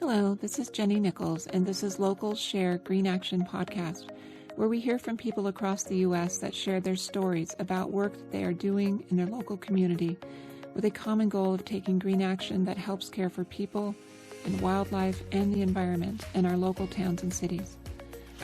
Hello, this is Jenny Nichols, and this is Local Share Green Action Podcast, where we hear from people across the U.S. that share their stories about work that they are doing in their local community with a common goal of taking green action that helps care for people and wildlife and the environment in our local towns and cities.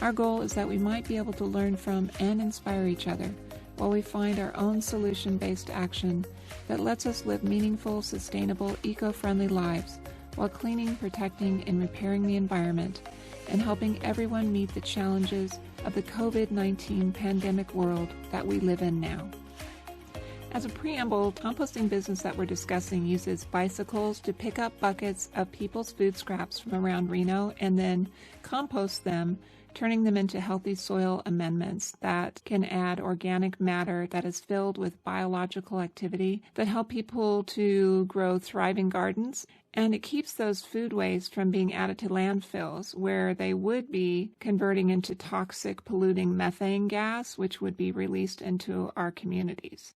Our goal is that we might be able to learn from and inspire each other while we find our own solution-based action that lets us live meaningful, sustainable, eco-friendly lives while cleaning, protecting, and repairing the environment and helping everyone meet the challenges of the COVID-19 pandemic world that we live in now. As a preamble, composting business that we're discussing uses bicycles to pick up buckets of people's food scraps from around Reno and then compost them, turning them into healthy soil amendments that can add organic matter that is filled with biological activity that help people to grow thriving gardens. And it keeps those food waste from being added to landfills where they would be converting into toxic polluting methane gas, which would be released into our communities.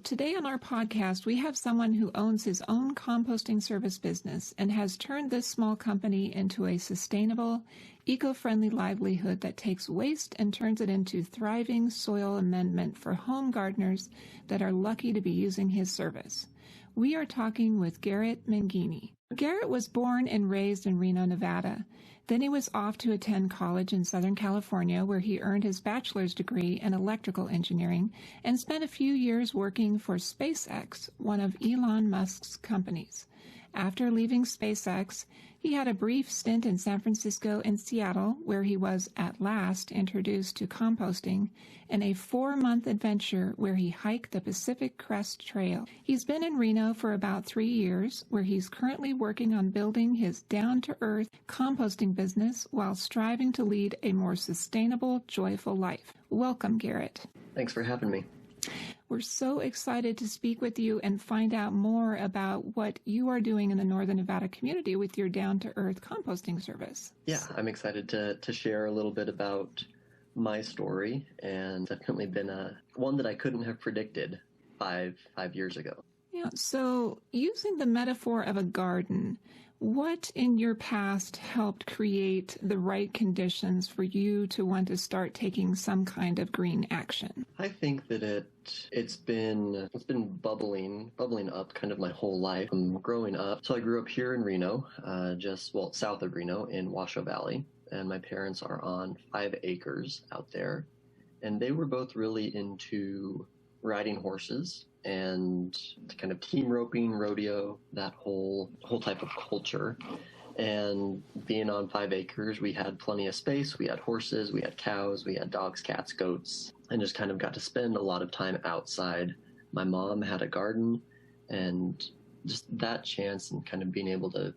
Today on our podcast, we have someone who owns his own composting service business and has turned this small company into a sustainable, eco-friendly livelihood that takes waste and turns it into thriving soil amendment for home gardeners that are lucky to be using his service. We are talking with Garrett Menghini. Garrett was born and raised in Reno, Nevada. Then he was off to attend college in Southern California, where he earned his bachelor's degree in electrical engineering and spent a few years working for SpaceX, one of Elon Musk's companies. After leaving SpaceX, he had a brief stint in San Francisco and Seattle, where he was at last introduced to composting, and a 4-month adventure where he hiked the Pacific Crest Trail. He's been in Reno for about 3 years, where he's currently working on building his down-to-earth composting business while striving to lead a more sustainable, joyful life. Welcome, Garrett. Thanks for having me. We're so excited to speak with you and find out more about what you are doing in the Northern Nevada community with your down-to-earth composting service. Yeah, I'm excited to share a little bit about my story, and definitely been one that I couldn't have predicted five years ago. Yeah, so using the metaphor of a garden, what in your past helped create the right conditions for you to want to start taking some kind of green action? I think that it's been bubbling up kind of my whole life. Growing up, so I grew up here in Reno, south of Reno in Washoe Valley, and my parents are on 5 acres out there, and they were both really into riding horses and kind of team roping, rodeo, that whole type of culture. And being on 5 acres, we had plenty of space. We had horses, we had cows, we had dogs, cats, goats, and just kind of got to spend a lot of time outside. My mom had a garden, and just that chance and kind of being able to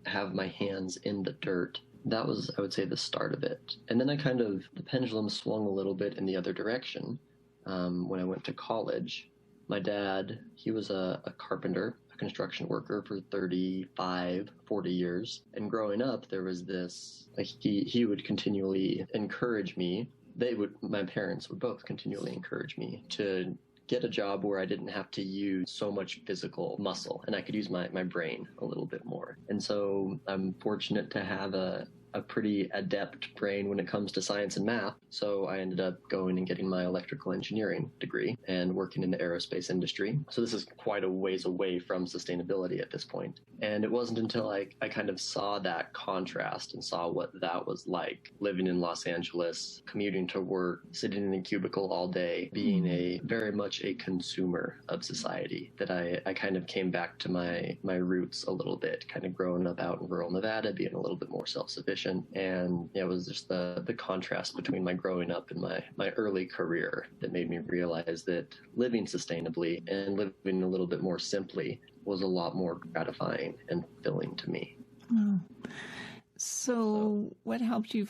have my hands in the dirt, that was, I would say, the start of it. And then the pendulum swung a little bit in the other direction when I went to college. My dad, he was a carpenter, a construction worker for 35, 40 years. And growing up, there was this, he would continually encourage me. My parents would both continually encourage me to get a job where I didn't have to use so much physical muscle and I could use my brain a little bit more. And so I'm fortunate to have a pretty adept brain when it comes to science and math. So I ended up going and getting my electrical engineering degree and working in the aerospace industry. So this is quite a ways away from sustainability at this point. And it wasn't until I kind of saw that contrast and saw what that was like, living in Los Angeles, commuting to work, sitting in a cubicle all day, being very much a consumer of society, that I kind of came back to my roots a little bit, kind of growing up out in rural Nevada, being a little bit more self-sufficient. And it was just the contrast between my growing up and my early career that made me realize that living sustainably and living a little bit more simply was a lot more gratifying and fulfilling to me. Oh. So what helped you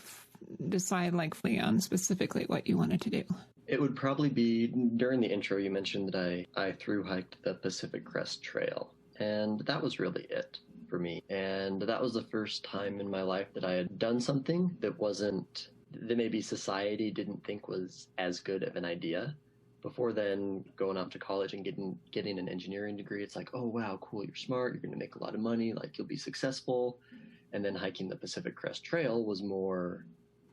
decide on specifically what you wanted to do? It would probably be, during the intro you mentioned that I thru hiked the Pacific Crest Trail, and that was really it for me. And that was the first time in my life that I had done something that maybe society didn't think was as good of an idea. Before then, going off to college and getting an engineering degree, it's like, oh wow, cool, you're smart, you're going to make a lot of money, like you'll be successful. And then hiking the Pacific Crest Trail was more,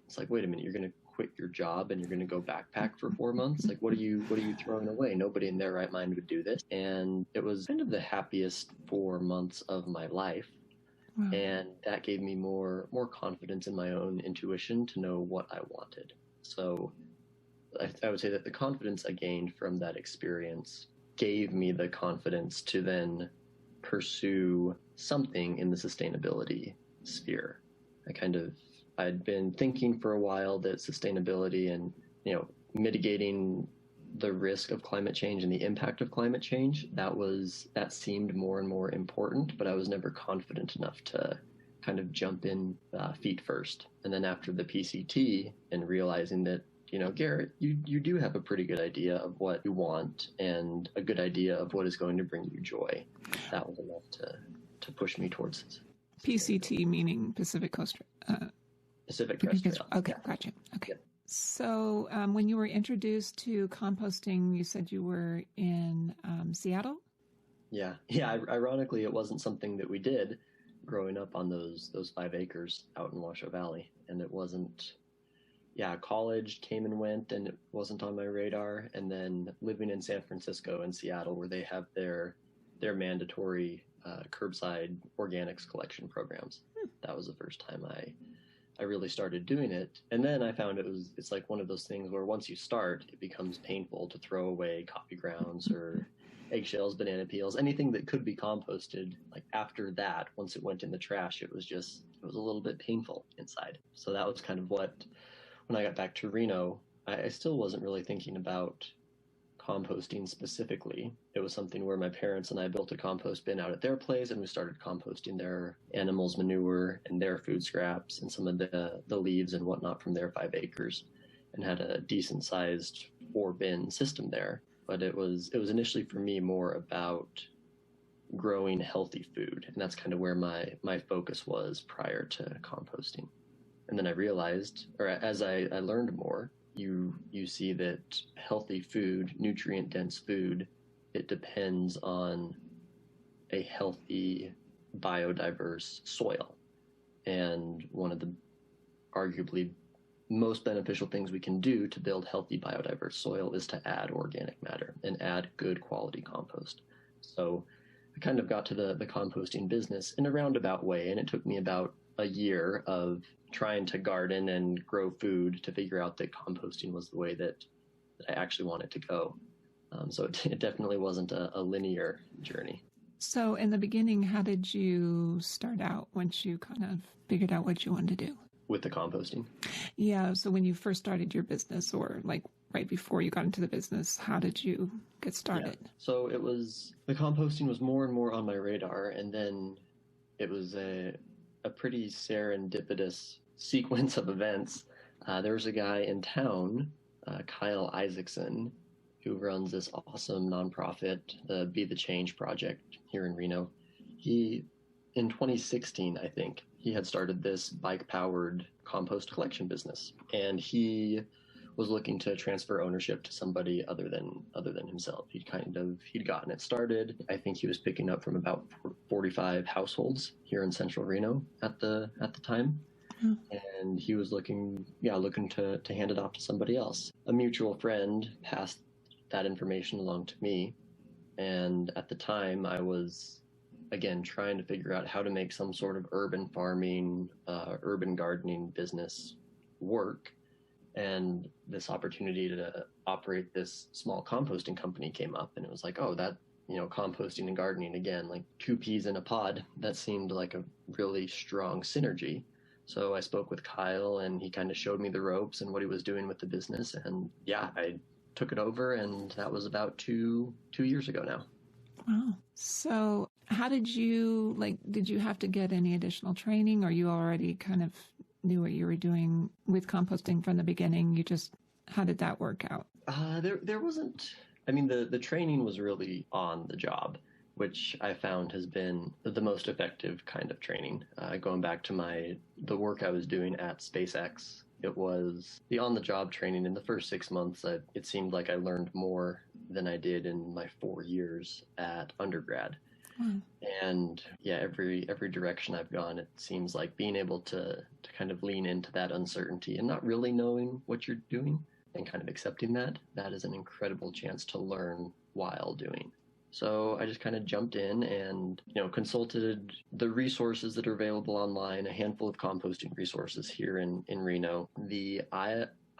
it's like, wait a minute, you're going to quit your job and you're going to go backpack for 4 months? Like, what are you throwing away? Nobody in their right mind would do this. And it was kind of the happiest 4 months of my life. Wow. And that gave me more confidence in my own intuition to know what I wanted. So I would say that the confidence I gained from that experience gave me the confidence to then pursue something in the sustainability sphere. I'd been thinking for a while that sustainability and, mitigating the risk of climate change and the impact of climate change, that seemed more and more important, but I was never confident enough to kind of jump in feet first. And then after the PCT and realizing that, Garrett, you do have a pretty good idea of what you want and a good idea of what is going to bring you joy. That was enough to push me towards this. PCT meaning Pacific Coast. Pacific Crest Trail. Okay, yeah. Gotcha. Okay. Yep. So when you were introduced to composting, you said you were in Seattle? Yeah. Ironically, it wasn't something that we did growing up on those 5 acres out in Washoe Valley. And it wasn't, college came and went and it wasn't on my radar. And then living in San Francisco and Seattle, where they have their mandatory curbside organics collection programs. That was the first time I really started doing it. And then I found it's like one of those things where once you start, it becomes painful to throw away coffee grounds or eggshells, banana peels, anything that could be composted. Like after that, once it went in the trash, it was a little bit painful inside. So that was kind of when I got back to Reno, I still wasn't really thinking about composting specifically. It was something where my parents and I built a compost bin out at their place, and we started composting their animals' manure and their food scraps and some of the leaves and whatnot from their 5 acres, and had a decent sized 4-bin system there. But it was initially for me more about growing healthy food, and that's kind of where my focus was prior to composting. And then I realized, or as I learned more, you see that healthy food, nutrient-dense food, it depends on a healthy, biodiverse soil. And one of the arguably most beneficial things we can do to build healthy, biodiverse soil is to add organic matter and add good quality compost. So I kind of got to the composting business in a roundabout way, and it took me about a year of trying to garden and grow food to figure out that composting was the way that I actually wanted to go. So it definitely wasn't a linear journey. So in the beginning, how did you start out once you kind of figured out what you wanted to do? With the composting? Yeah. So when you first started your business, or like right before you got into the business, how did you get started? Yeah. So the composting was more and more on my radar. And then it was a pretty serendipitous sequence of events. There was a guy in town, Kyle Isaacson, who runs this awesome nonprofit, the Be the Change Project here in Reno. He, in 2016, I think, he had started this bike-powered compost collection business, and he was looking to transfer ownership to somebody other than himself. He'd gotten it started. I think he was picking up from about 45 households here in Central Reno at the time. And he was looking to hand it off to somebody else. A mutual friend passed that information along to me. And at the time I was, again, trying to figure out how to make some sort of urban farming, urban gardening business work. And this opportunity to operate this small composting company came up, and it was like, oh, that, composting and gardening, again, like 2 peas in a pod, that seemed like a really strong synergy. So I spoke with Kyle, and he kind of showed me the ropes and what he was doing with the business. And I took it over, and that was about 2 years ago now. Wow. So how did you have to get any additional training, or you already kind of knew what you were doing with composting from the beginning? How did that work out? There wasn't, the training was really on the job, which I found has been the most effective kind of training. Going back to the work I was doing at SpaceX, it was the on-the-job training. In the first 6 months, it seemed like I learned more than I did in my 4 years at undergrad. Wow. And yeah, every direction I've gone, it seems like being able to kind of lean into that uncertainty and not really knowing what you're doing and kind of accepting that is an incredible chance to learn while doing. So I just kind of jumped in and, consulted the resources that are available online, a handful of composting resources here in Reno. The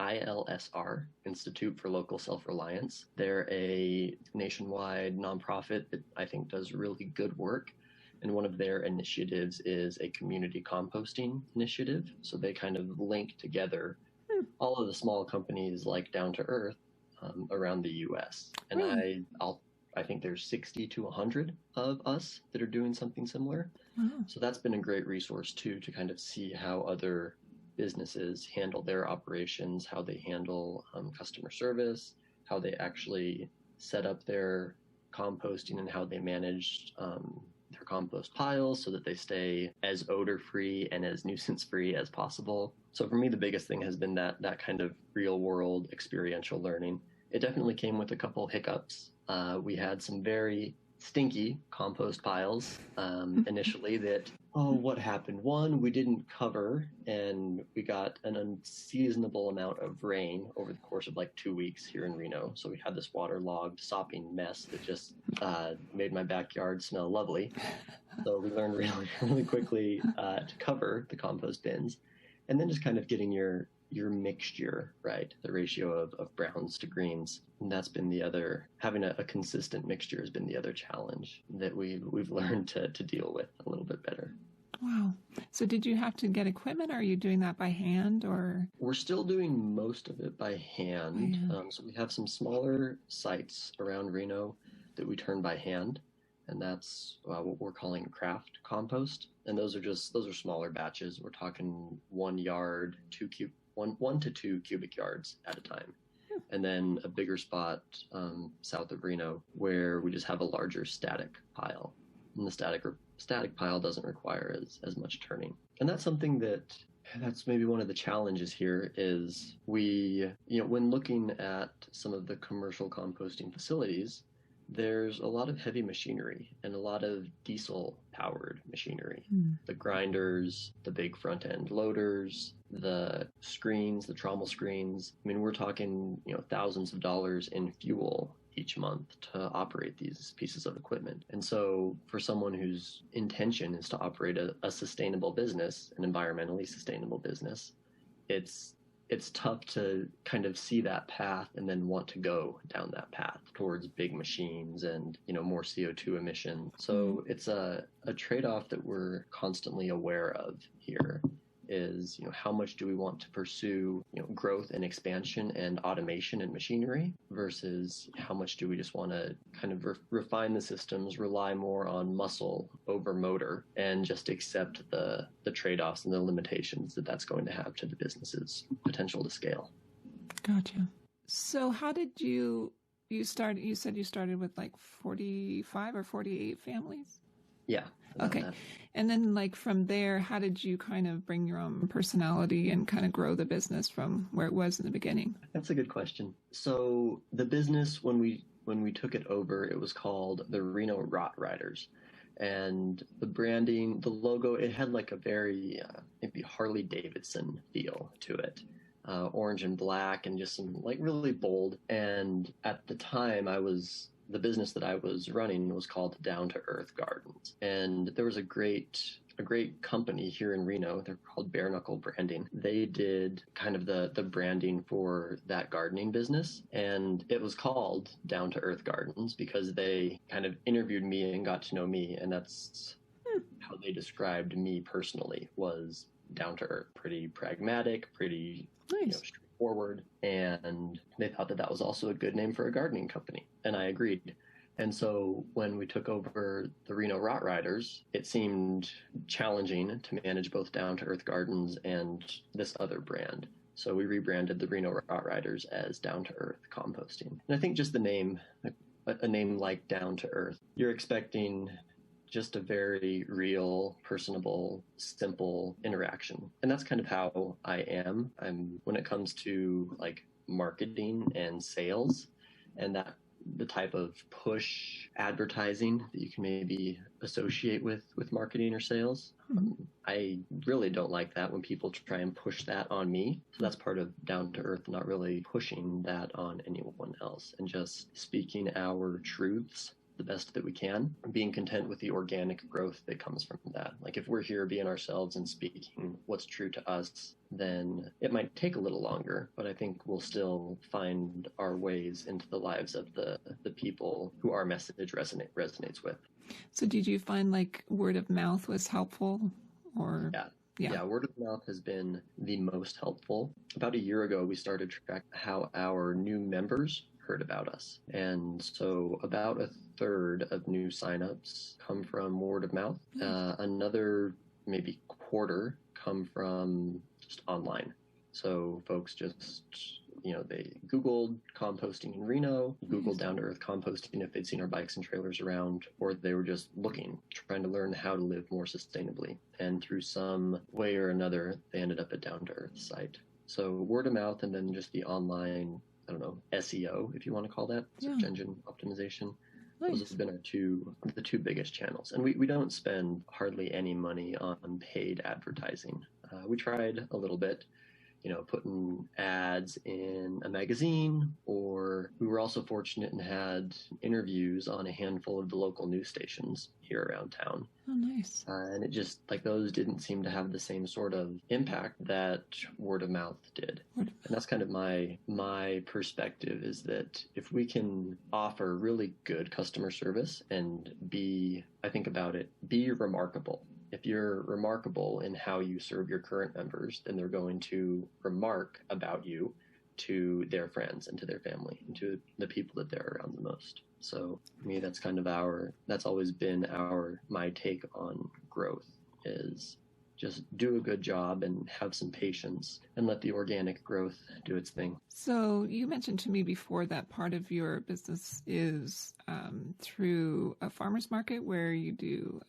ILSR, Institute for Local Self-Reliance. They're a nationwide nonprofit that I think does really good work. And one of their initiatives is a community composting initiative. So they kind of link together all of the small companies like Down to Earth around the U.S. And Really? I think there's 60 to 100 of us that are doing something similar. Wow. So that's been a great resource too, to kind of see how other businesses handle their operations, how they handle customer service, how they actually set up their composting, and how they manage their compost piles so that they stay as odor-free and as nuisance-free as possible. So for me, the biggest thing has been that kind of real-world experiential learning. It definitely came with a couple hiccups. We had some very stinky compost piles initially that, what happened? One, we didn't cover, and we got an unseasonable amount of rain over the course of like 2 weeks here in Reno. So we had this waterlogged, sopping mess that just made my backyard smell lovely. So we learned really, really quickly to cover the compost bins, and then just kind of getting your mixture right, the ratio of browns to greens. And that's been the other, having a consistent mixture has been the other challenge that we've learned to deal with a little bit better. Wow. So did you have to get equipment, or are you doing that by hand, or? We're still doing most of it by hand. So we have some smaller sites around Reno that we turn by hand, and that's what we're calling craft compost. And those are smaller batches. We're talking 1 yard, 1 to 2 cubic yards at a time. And then a bigger spot south of Reno where we just have a larger static pile. And the static pile doesn't require as much turning. And that's something that's maybe one of the challenges here is we, when looking at some of the commercial composting facilities, there's a lot of heavy machinery and a lot of diesel-powered machinery. The grinders, the big front-end loaders, the screens, the trommel screens. I mean, we're talking, thousands of dollars in fuel each month to operate these pieces of equipment. And so for someone whose intention is to operate a sustainable business, an environmentally sustainable business, it's tough to kind of see that path and then want to go down that path towards big machines and, more CO2 emissions. So it's a trade-off that we're constantly aware of here is, how much do we want to pursue, growth and expansion and automation and machinery versus how much do we just want to kind of refine the systems, rely more on muscle over motor, and just accept the trade-offs and the limitations that's going to have to the business's potential to scale. Gotcha. So how did you start? You said you started with like 45 or 48 families? Yeah. Okay. That. And then from there, how did you kind of bring your own personality and kind of grow the business from where it was in the beginning? That's a good question. So the business, when we took it over, it was called the Reno Rot Riders. And the branding, the logo, it had like a very maybe Harley Davidson feel to it. Orange and black and just some really bold. And at the time the business that I was running was called Down to Earth Gardens. And there was a great company here in Reno. They're called Bare Knuckle Branding. They did kind of the branding for that gardening business. And it was called Down to Earth Gardens because they kind of interviewed me and got to know me. And that's how they described me personally, was down to earth, pretty pragmatic, pretty nice. Straightforward, and they thought that was also a good name for a gardening company, and I agreed. And so when we took over the Reno Rot Riders, it seemed challenging to manage both Down to Earth Gardens and this other brand. So we rebranded the Reno Rot Riders as Down to Earth Composting. And I think just the name, a name like Down to Earth, you're expecting just a very real, personable, simple interaction. And that's kind of how I am. When it comes to marketing and sales, and that the type of push advertising that you can maybe associate with marketing or sales. I really don't like that when people try and push that on me. So that's part of down to earth, not really pushing that on anyone else and just speaking our truths the best that we can, being content with the organic growth that comes from that. Like if we're here being ourselves and speaking what's true to us, then it might take a little longer, but I think we'll still find our ways into the lives of the people who our message resonates with. So did you find like word of mouth was helpful? Or Yeah, word of mouth has been the most helpful. About a year ago, we started to track how our new members heard about us. And so about a third of new signups come from word of mouth. Another maybe quarter come from just online. So folks just, they Googled composting in Reno, Googled down to earth composting if they'd seen our bikes and trailers around, or they were just trying to learn how to live more sustainably. And through some way or another, they ended up at down to earth site. So word of mouth and then just the online, SEO, if you want to call that, search engine optimization. Nice. Those have been the two biggest channels. And we don't spend hardly any money on paid advertising. We tried a little bit, putting ads in a magazine, or we were also fortunate and had interviews on a handful of the local news stations here around town. Oh, nice. And it just, those didn't seem to have the same sort of impact that word of mouth did. And that's kind of my perspective, is that if we can offer really good customer service and be remarkable. If you're remarkable in how you serve your current members, then they're going to remark about you to their friends and to their family and to the people that they're around the most. So for me, that's kind of that's always been my take on growth, is just do a good job and have some patience and let the organic growth do its thing. So you mentioned to me before that part of your business is through a farmer's market where you do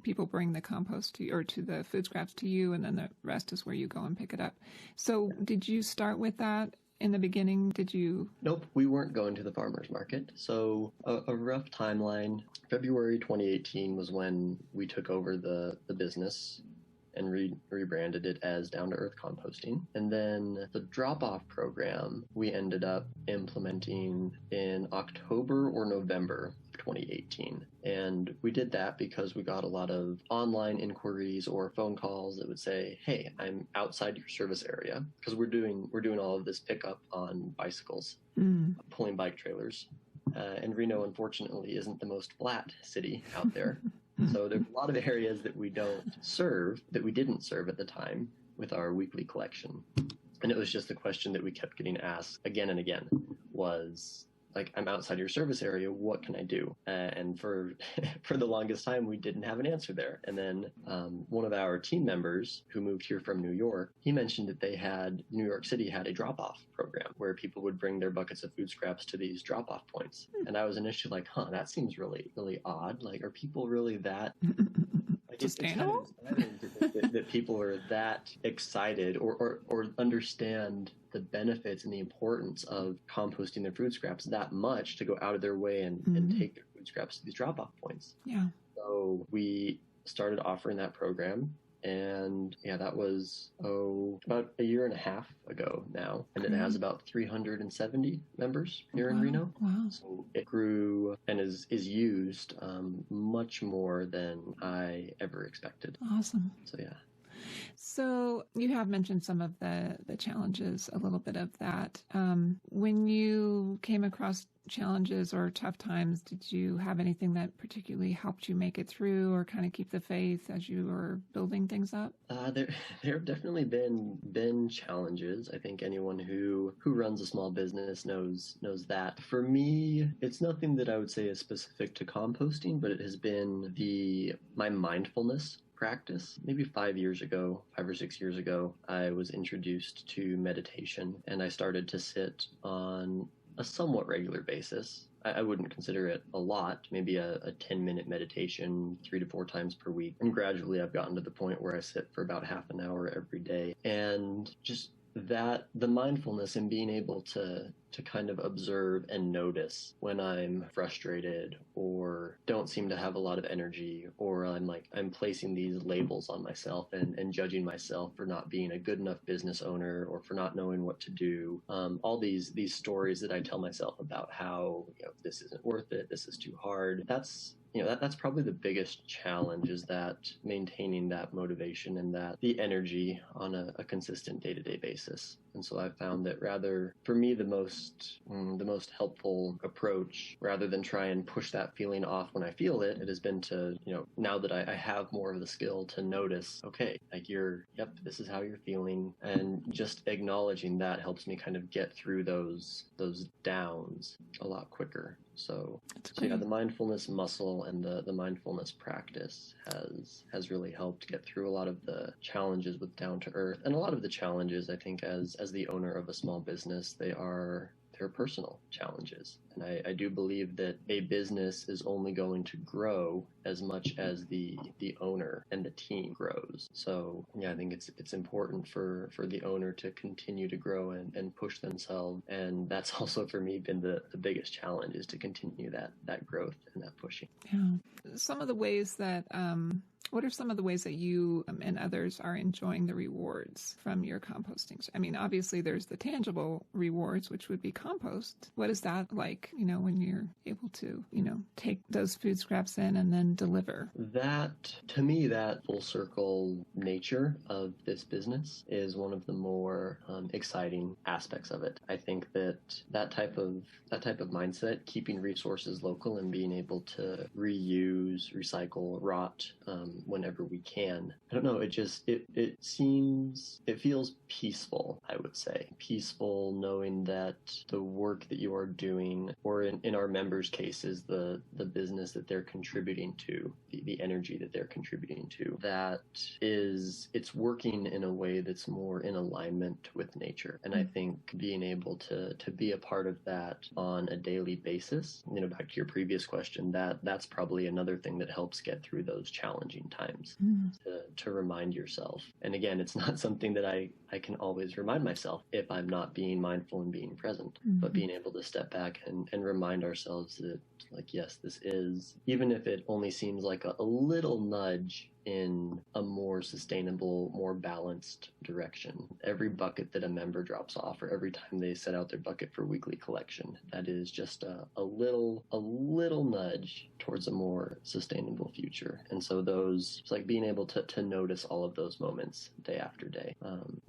people bring the compost to you, or to the food scraps to you, and then the rest is where you go and pick it up. So did you start with that in the beginning? Did you? Nope, we weren't going to the farmer's market. So a rough timeline, February 2018 was when we took over the business and rebranded it as Down to Earth Composting. And then the drop-off program we ended up implementing in October or November of 2018. And we did that because we got a lot of online inquiries or phone calls that would say, hey, I'm outside your service area, because we're doing all of this pickup on bicycles, pulling bike trailers. And Reno, unfortunately, isn't the most flat city out there. So there's a lot of areas that we didn't serve at the time with our weekly collection. And it was just the question that we kept getting asked again and again was, I'm outside your service area, what can I do? And for the longest time, we didn't have an answer there. And then one of our team members who moved here from New York, he mentioned that New York City had a drop-off program where people would bring their buckets of food scraps to these drop-off points. And I was initially that seems really, really odd. Are people really that... It's kind of inspiring to think that people are that excited or understand the benefits and the importance of composting their food scraps that much to go out of their way and take their food scraps to these drop-off points. Yeah. So we started offering that program. And that was about a year and a half ago now, and it has about 370 members here in Reno. Wow! So it grew and is used much more than I ever expected. Awesome. So yeah. So you have mentioned some of the challenges, a little bit of that. When you came across challenges or tough times, did you have anything that particularly helped you make it through or kind of keep the faith as you were building things up? There have definitely been challenges. I think anyone who runs a small business knows that. For me, it's nothing that I would say is specific to composting, but it has been my mindfulness practice. Maybe 5 or 6 years ago, I was introduced to meditation, and I started to sit on a somewhat regular basis. I wouldn't consider it a lot, maybe a 10-minute meditation 3 to 4 times per week. And gradually I've gotten to the point where I sit for about half an hour every day. And just that the mindfulness and being able to kind of observe and notice when I'm frustrated or don't seem to have a lot of energy, or I'm placing these labels on myself and judging myself for not being a good enough business owner or for not knowing what to do. All these stories that I tell myself about how, this isn't worth it, this is too hard. That's probably the biggest challenge, is that maintaining that motivation and that the energy on a consistent day-to-day basis. And so I've found that for me, the most helpful approach, rather than try and push that feeling off when I feel it, has been to, now that I have more of the skill to notice, okay, this is how you're feeling. And just acknowledging that helps me kind of get through those downs a lot quicker. So the mindfulness muscle and the mindfulness practice has really helped get through a lot of the challenges with Down to Earth. And a lot of the challenges, I think, as the owner of a small business, they're personal challenges. And I do believe that a business is only going to grow as much as the owner and the team grows. So I think it's important for the owner to continue to grow and push themselves. And that's also for me been the biggest challenge, is to continue that growth and that pushing. Yeah. Some of the ways that what are some of the ways that you and others are enjoying the rewards from your composting? I mean, obviously there's the tangible rewards, which would be compost. What is that like, when you're able to, take those food scraps in and then deliver? That, to me, that full circle nature of this business is one of the more exciting aspects of it. I think that type of mindset, keeping resources local and being able to reuse, recycle, rot, whenever we can. I don't know, it feels peaceful, I would say. Peaceful knowing that the work that you are doing, or in our members' case, is the business that they're contributing to, the energy that they're contributing to, it's working in a way that's more in alignment with nature. And I think being able to be a part of that on a daily basis, back to your previous question, that's probably another thing that helps get through those challenging times, to remind yourself. And again, it's not something that I can always remind myself if I'm not being mindful and being present, but being able to step back and remind ourselves that, yes, this is, even if it only seems like a little nudge in a more sustainable, more balanced direction. Every bucket that a member drops off, or every time they set out their bucket for weekly collection, that is just a little nudge towards a more sustainable future. And so it's like being able to notice all of those moments day after day.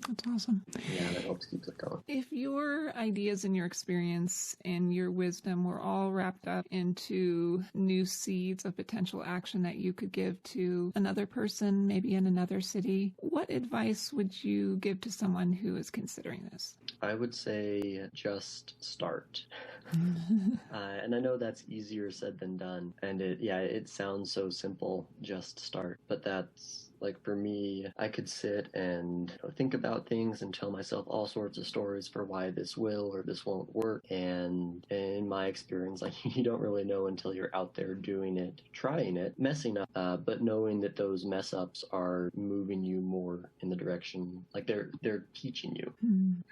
That's awesome. Yeah, that helps keep it going. If your ideas and your experience and your wisdom were all wrapped up into new seeds of potential action that you could give to another person, maybe in another city, what advice would you give to someone who is considering this? I would say just start. And I know that's easier said than done. And it sounds so simple, just start. But that's, for me, I could sit and think about things and tell myself all sorts of stories for why this will or this won't work. And in my experience, you don't really know until you're out there doing it, trying it, messing up, but knowing that those mess ups are moving you more in the direction, they're teaching you,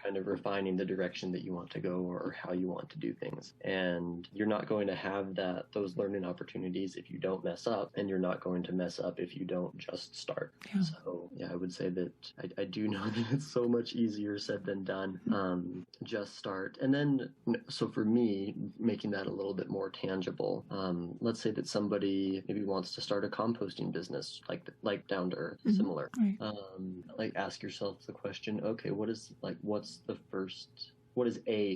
kind of refining the direction that you want to go or how you want to do things. And you're not going to have those learning opportunities if you don't mess up, and you're not going to mess up if you don't just start. Yeah. So I would say that I do know that it's so much easier said than done. Just start. And then, so for me, making that a little bit more tangible, let's say that somebody maybe wants to start a composting business, like Down to Earth, similar. Right. Ask yourself the question, okay, what's a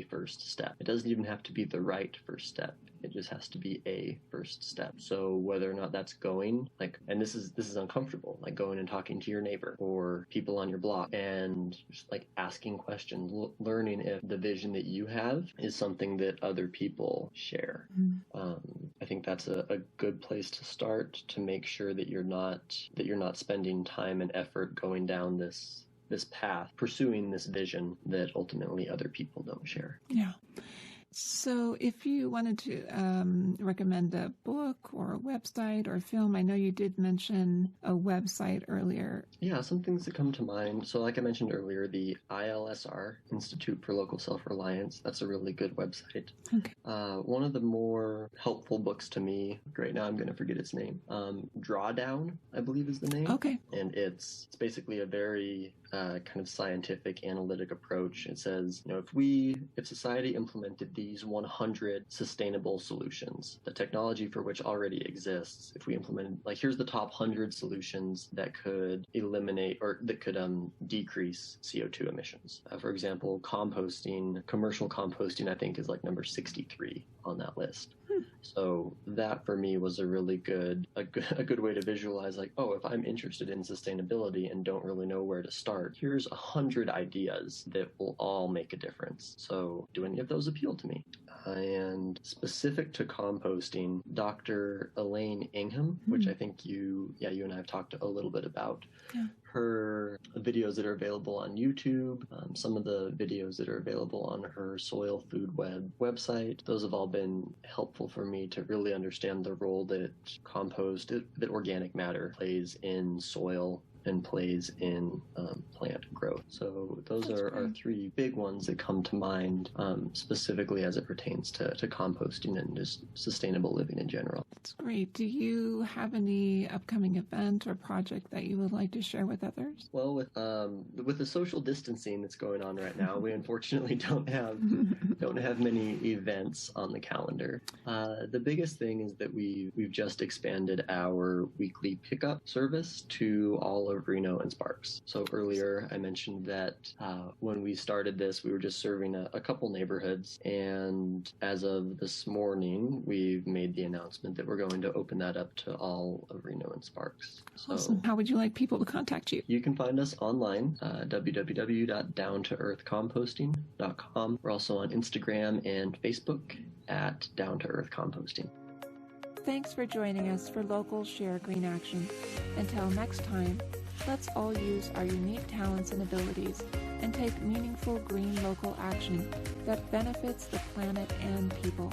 first step? It doesn't even have to be the right first step. It just has to be a first step. So whether or not that's going, and this is uncomfortable, going and talking to your neighbor or people on your block and just asking questions, learning if the vision that you have is something that other people share. I think that's a good place to start, to make sure that you're not spending time and effort going down this path, pursuing this vision that ultimately other people don't share. Yeah. So if you wanted to recommend a book or a website or a film, I know you did mention a website earlier. Yeah, some things that come to mind. So like I mentioned earlier, the ILSR, Institute for Local Self-Reliance, that's a really good website. Okay. One of the more helpful books to me, right now I'm going to forget its name, Drawdown, I believe is the name. Okay. And it's basically a very kind of scientific analytic approach. It says, if society implemented these 100 sustainable solutions, the technology for which already exists, if we implemented, here's the top 100 solutions that could eliminate or that could decrease CO2 emissions. For example, composting, commercial composting, I think is number 63 on that list. So that for me was a really good way to visualize if I'm interested in sustainability and don't really know where to start, here's 100 ideas that will all make a difference. So do any of those appeal to me? And specific to composting, Dr. Elaine Ingham, which I think you and I have talked a little bit about. Yeah. Her videos that are available on YouTube, some of the videos that are available on her Soil Food Web website, those have all been helpful for me to really understand the role that that organic matter plays in soil and plays in plant growth. So those are three big ones that come to mind specifically as it pertains to composting and just sustainable living in general. That's great. Do you have any upcoming event or project that you would like to share with others? Well, with the social distancing that's going on right now, we unfortunately don't have many events on the calendar. The biggest thing is that we've just expanded our weekly pickup service to all of Reno and Sparks. So earlier I mentioned that when we started this, we were just serving a couple neighborhoods, and as of this morning, we've made the announcement that we're going to open that up to all of Reno and Sparks. So, awesome. How would you like people to contact you? You can find us online, www.downtooearthcomposting.com. We're also on Instagram and Facebook at Down to Earth Composting. Thanks for joining us for Local Share Green Action. Until next time, let's all use our unique talents and abilities and take meaningful green local action that benefits the planet and people.